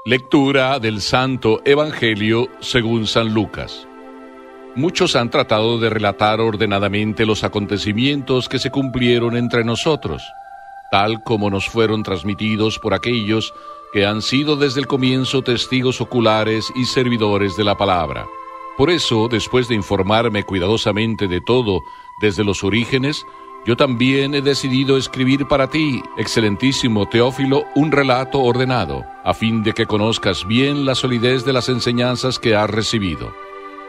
Lectura del Santo Evangelio según San Lucas. Muchos han tratado de relatar ordenadamente los acontecimientos que se cumplieron entre nosotros, tal como nos fueron transmitidos por aquellos que han sido desde el comienzo testigos oculares y servidores de la palabra. Por eso, después de informarme cuidadosamente de todo desde los orígenes, yo también he decidido escribir para ti, excelentísimo Teófilo, un relato ordenado, a fin de que conozcas bien la solidez de las enseñanzas que has recibido.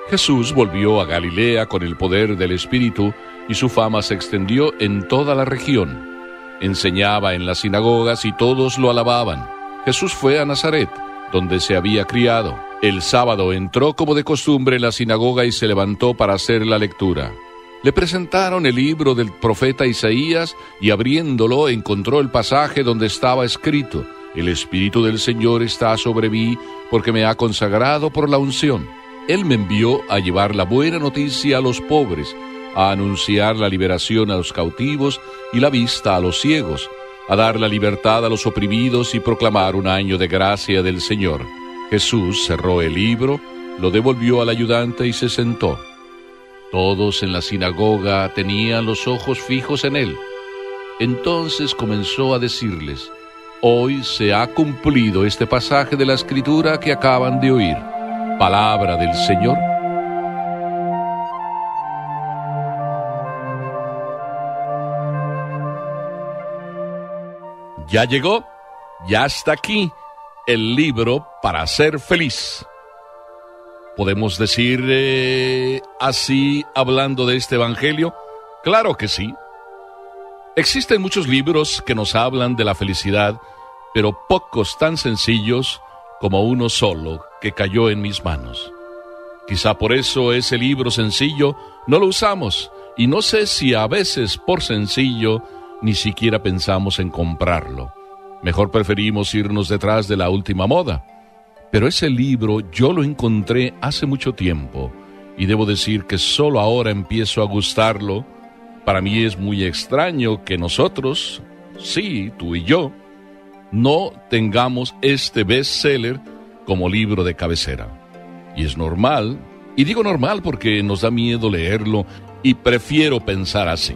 Jesús volvió a Galilea con el poder del Espíritu, y su fama se extendió en toda la región. Enseñaba en las sinagogas y todos lo alababan. Jesús fue a Nazaret, donde se había criado. El sábado entró como de costumbre en la sinagoga y se levantó para hacer la lectura. Le presentaron el libro del profeta Isaías y abriéndolo encontró el pasaje donde estaba escrito: El Espíritu del Señor está sobre mí porque me ha consagrado por la unción. Él me envió a llevar la buena noticia a los pobres, a anunciar la liberación a los cautivos y la vista a los ciegos, a dar la libertad a los oprimidos y proclamar un año de gracia del Señor. Jesús cerró el libro, lo devolvió al ayudante y se sentó. Todos en la sinagoga tenían los ojos fijos en él. Entonces comenzó a decirles: Hoy se ha cumplido este pasaje de la Escritura que acaban de oír. Palabra del Señor. Ya llegó, ya está aquí, el libro para ser feliz. ¿Podemos decir así hablando de este Evangelio? Claro que sí. Existen muchos libros que nos hablan de la felicidad, pero pocos tan sencillos como uno solo que cayó en mis manos. Quizá por eso ese libro sencillo no lo usamos, y no sé si a veces por sencillo ni siquiera pensamos en comprarlo. Mejor preferimos irnos detrás de la última moda. Pero ese libro yo lo encontré hace mucho tiempo, y debo decir que solo ahora empiezo a gustarlo. Para mí es muy extraño que nosotros, sí, tú y yo, no tengamos este bestseller como libro de cabecera. Y es normal, y digo normal porque nos da miedo leerlo, y prefiero pensar así.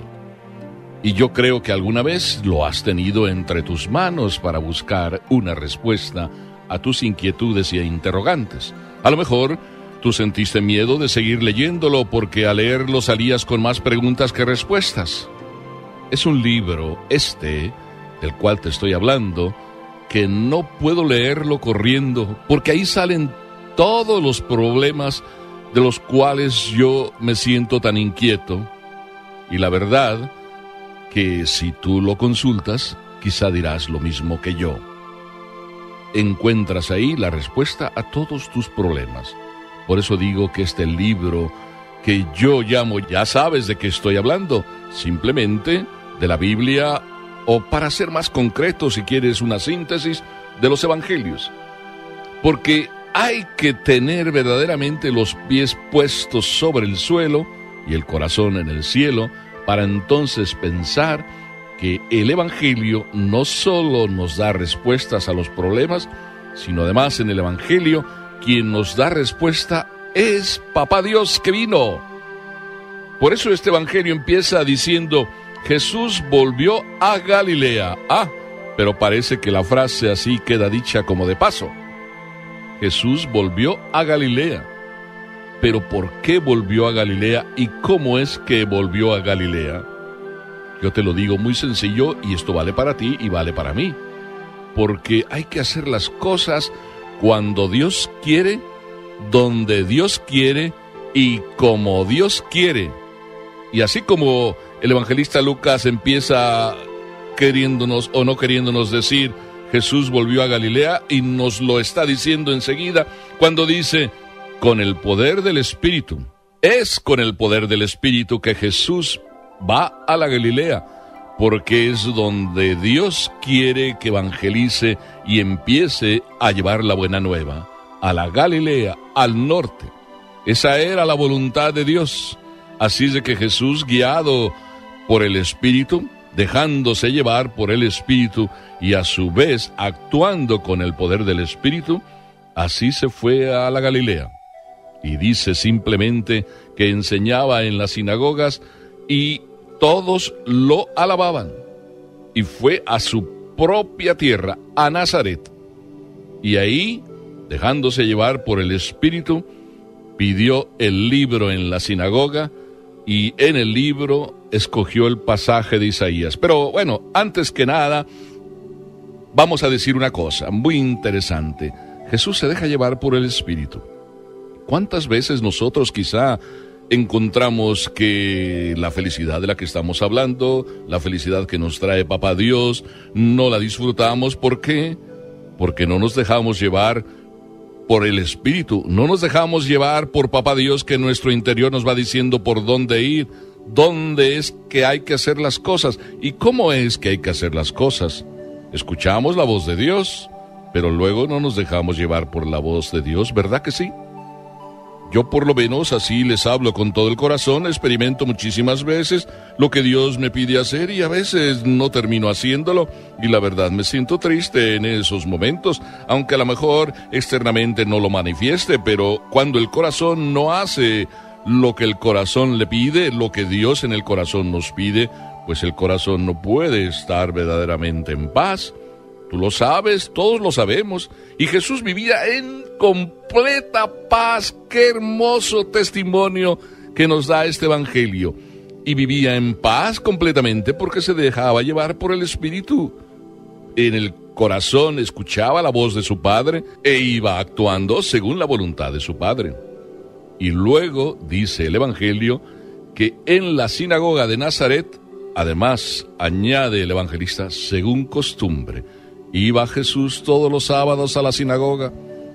Y yo creo que alguna vez lo has tenido entre tus manos para buscar una respuesta a tus inquietudes y interrogantes. A lo mejor tú sentiste miedo de seguir leyéndolo porque al leerlo salías con más preguntas que respuestas. Es un libro, del cual te estoy hablando, que no puedo leerlo corriendo porque ahí salen todos los problemas de los cuales yo me siento tan inquieto. Y la verdad que si tú lo consultas, quizá dirás lo mismo que yo. Encuentras ahí la respuesta a todos tus problemas. Por eso digo que este libro que yo llamo, ya sabes de qué estoy hablando, simplemente de la Biblia, o para ser más concreto, si quieres una síntesis, de los Evangelios. Porque hay que tener verdaderamente los pies puestos sobre el suelo y el corazón en el cielo, para entonces pensar que el Evangelio no solo nos da respuestas a los problemas, sino además en el Evangelio quien nos da respuesta es Papá Dios que vino. Por eso este Evangelio empieza diciendo: Jesús volvió a Galilea. Pero parece que la frase así queda dicha como de paso. Jesús volvió a Galilea. Pero ¿por qué volvió a Galilea y cómo es que volvió a Galilea? Yo te lo digo muy sencillo, y esto vale para ti y vale para mí. Porque hay que hacer las cosas cuando Dios quiere, donde Dios quiere y como Dios quiere. Y así como el evangelista Lucas empieza queriéndonos o no queriéndonos decir Jesús volvió a Galilea, y nos lo está diciendo enseguida cuando dice con el poder del Espíritu. Es con el poder del Espíritu que Jesús va a la Galilea, porque es donde Dios quiere que evangelice y empiece a llevar la buena nueva, a la Galilea, al norte. Esa era la voluntad de Dios. Así es de que Jesús, guiado por el Espíritu, dejándose llevar por el Espíritu y a su vez actuando con el poder del Espíritu, así se fue a la Galilea. Y dice simplemente que enseñaba en las sinagogas y todos lo alababan. Y fue a su propia tierra, a Nazaret. Y ahí, dejándose llevar por el Espíritu, pidió el libro en la sinagoga y en el libro escogió el pasaje de Isaías. Pero bueno, antes que nada, vamos a decir una cosa muy interesante. Jesús se deja llevar por el Espíritu. ¿Cuántas veces nosotros quizá encontramos que la felicidad de la que estamos hablando, la felicidad que nos trae Papá Dios, no la disfrutamos? ¿Por qué? Porque no nos dejamos llevar por el Espíritu, no nos dejamos llevar por Papá Dios, que en nuestro interior nos va diciendo por dónde ir, dónde es que hay que hacer las cosas y cómo es que hay que hacer las cosas. Escuchamos la voz de Dios, pero luego no nos dejamos llevar por la voz de Dios, ¿verdad que sí? Yo por lo menos así les hablo con todo el corazón, experimento muchísimas veces lo que Dios me pide hacer y a veces no termino haciéndolo y la verdad me siento triste en esos momentos, aunque a lo mejor externamente no lo manifieste, pero cuando el corazón no hace lo que el corazón le pide, lo que Dios en el corazón nos pide, pues el corazón no puede estar verdaderamente en paz. Tú lo sabes, todos lo sabemos. Y Jesús vivía en completa paz. Qué hermoso testimonio que nos da este evangelio. Y vivía en paz completamente porque se dejaba llevar por el Espíritu. En el corazón escuchaba la voz de su Padre e iba actuando según la voluntad de su Padre. Y luego dice el evangelio que en la sinagoga de Nazaret, además añade el evangelista, según costumbre, iba Jesús todos los sábados a la sinagoga.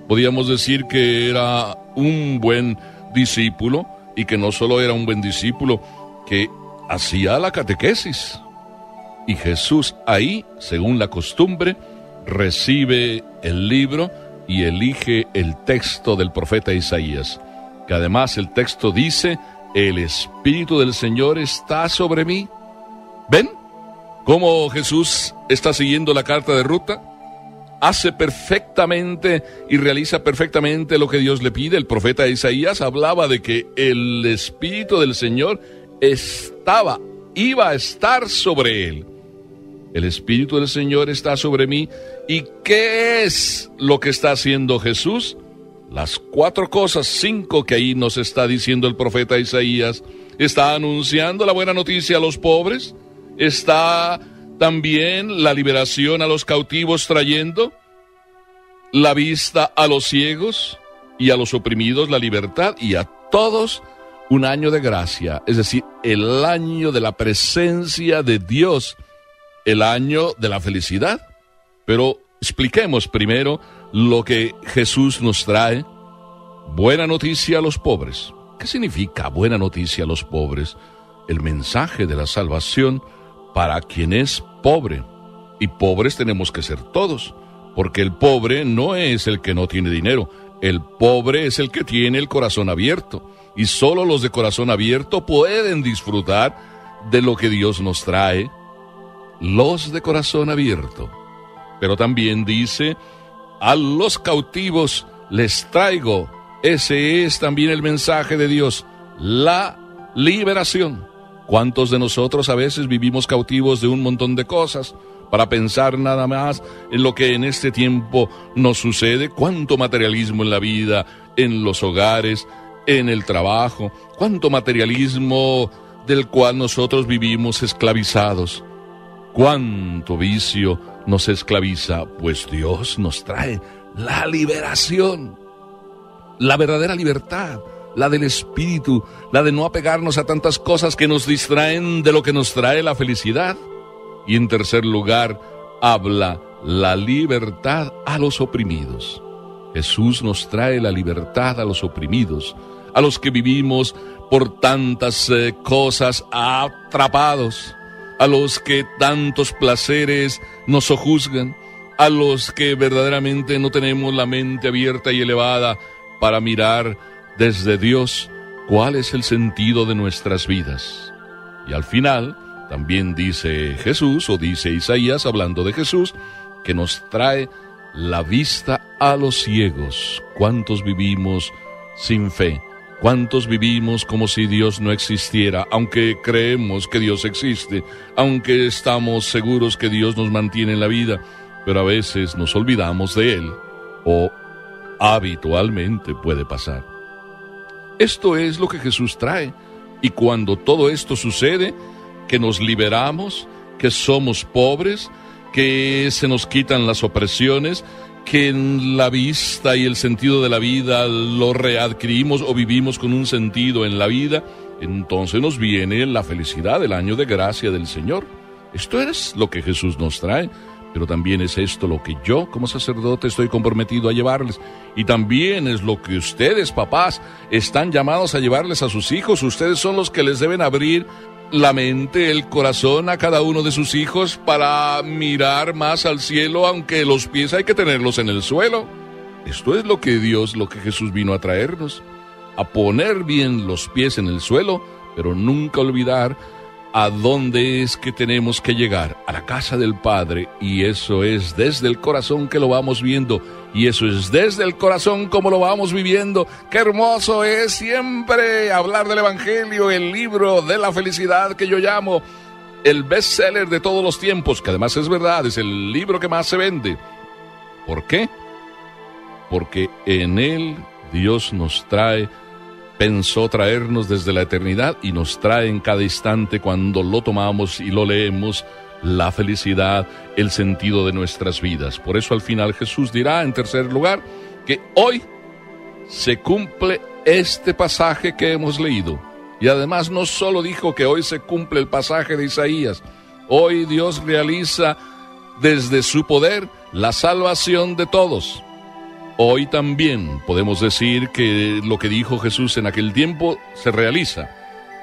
Podíamos decir que era un buen discípulo y que no solo era un buen discípulo, que hacía la catequesis. Y Jesús ahí, según la costumbre, recibe el libro y elige el texto del profeta Isaías, que además el texto dice: el Espíritu del Señor está sobre mí. ¿Ven cómo Jesús está siguiendo la carta de ruta? Hace perfectamente y realiza perfectamente lo que Dios le pide. El profeta Isaías hablaba de que el Espíritu del Señor iba a estar sobre él. El Espíritu del Señor está sobre mí. ¿Y qué es lo que está haciendo Jesús? Las 4 cosas, 5 que ahí nos está diciendo el profeta Isaías. Está anunciando la buena noticia a los pobres. Está también la liberación a los cautivos, trayendo la vista a los ciegos y a los oprimidos la libertad, y a todos un año de gracia, es decir, el año de la presencia de Dios, el año de la felicidad. Pero expliquemos primero lo que Jesús nos trae. Buena noticia a los pobres. ¿Qué significa buena noticia a los pobres? El mensaje de la salvación para quien es pobre. Y pobres tenemos que ser todos, porque el pobre no es el que no tiene dinero. El pobre es el que tiene el corazón abierto. Y solo los de corazón abierto pueden disfrutar de lo que Dios nos trae. Los de corazón abierto. Pero también dice: a los cautivos les traigo. Ese es también el mensaje de Dios, la liberación. ¿Cuántos de nosotros a veces vivimos cautivos de un montón de cosas para pensar nada más en lo que en este tiempo nos sucede? ¿Cuánto materialismo en la vida, en los hogares, en el trabajo? ¿Cuánto materialismo del cual nosotros vivimos esclavizados? ¿Cuánto vicio nos esclaviza? Pues Dios nos trae la liberación, la verdadera libertad, la del Espíritu, la de no apegarnos a tantas cosas que nos distraen de lo que nos trae la felicidad. Y en tercer lugar, habla la libertad a los oprimidos. Jesús nos trae la libertad a los oprimidos, a los que vivimos por tantas cosas atrapados, a los que tantos placeres nos sojuzgan, a los que verdaderamente no tenemos la mente abierta y elevada para mirar desde Dios cuál es el sentido de nuestras vidas. Y al final También dice Jesús, o dice Isaías, hablando de Jesús, que nos trae la vista a los ciegos. ¿Cuántos vivimos sin fe? ¿Cuántos vivimos como si Dios no existiera, aunque creemos que Dios existe, aunque estamos seguros que Dios nos mantiene en la vida, pero a veces nos olvidamos de Él, o habitualmente puede pasar? Esto es lo que Jesús trae, y cuando todo esto sucede, que nos liberamos, que somos pobres, que se nos quitan las opresiones, que en la vista y el sentido de la vida lo readquirimos o vivimos con un sentido en la vida, entonces nos viene la felicidad, el año de gracia del Señor. Esto es lo que Jesús nos trae, pero también es esto lo que yo como sacerdote estoy comprometido a llevarles, y también es lo que ustedes, papás, están llamados a llevarles a sus hijos. Ustedes son los que les deben abrir la mente, el corazón a cada uno de sus hijos para mirar más al cielo, aunque los pies hay que tenerlos en el suelo. Esto es lo que Jesús vino a traernos, a poner bien los pies en el suelo, pero nunca olvidar a dónde es que tenemos que llegar, a la casa del Padre, y eso es desde el corazón que lo vamos viendo, y eso es desde el corazón como lo vamos viviendo. ¡Qué hermoso es siempre hablar del Evangelio, el libro de la felicidad que yo llamo el bestseller de todos los tiempos, que además es verdad, es el libro que más se vende? ¿Por qué? Porque en él Dios nos pensó traernos desde la eternidad, y nos trae en cada instante cuando lo tomamos y lo leemos, la felicidad, el sentido de nuestras vidas. Por eso al final Jesús dirá, en tercer lugar, que hoy se cumple este pasaje que hemos leído. Y además no solo dijo que hoy se cumple el pasaje de Isaías, hoy Dios realiza desde su poder la salvación de todos. Hoy también podemos decir que lo que dijo Jesús en aquel tiempo se realiza.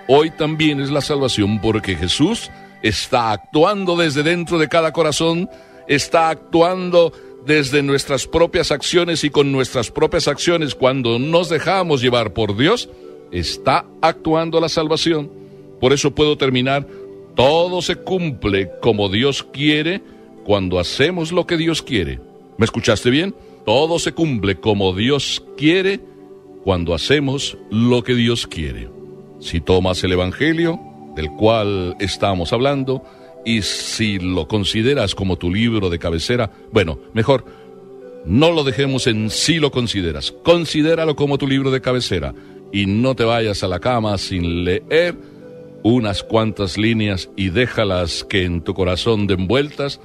Hoy también es la salvación, porque Jesús está actuando desde dentro de cada corazón, está actuando desde nuestras propias acciones, y con nuestras propias acciones, cuando nos dejamos llevar por Dios, está actuando la salvación. Por eso puedo terminar: todo se cumple como Dios quiere cuando hacemos lo que Dios quiere. ¿Me escuchaste bien? Todo se cumple como Dios quiere cuando hacemos lo que Dios quiere. Si tomas el Evangelio del cual estamos hablando, y si lo consideras como tu libro de cabecera, bueno, mejor, no lo dejemos en si lo consideras. Considéralo como tu libro de cabecera, y no te vayas a la cama sin leer unas cuantas líneas, y déjalas que en tu corazón den vueltas,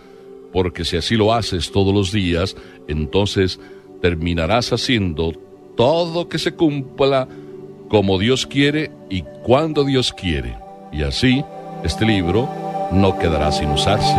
porque si así lo haces todos los días, entonces terminarás haciendo todo que se cumpla como Dios quiere y cuando Dios quiere. Y así, este libro no quedará sin usarse.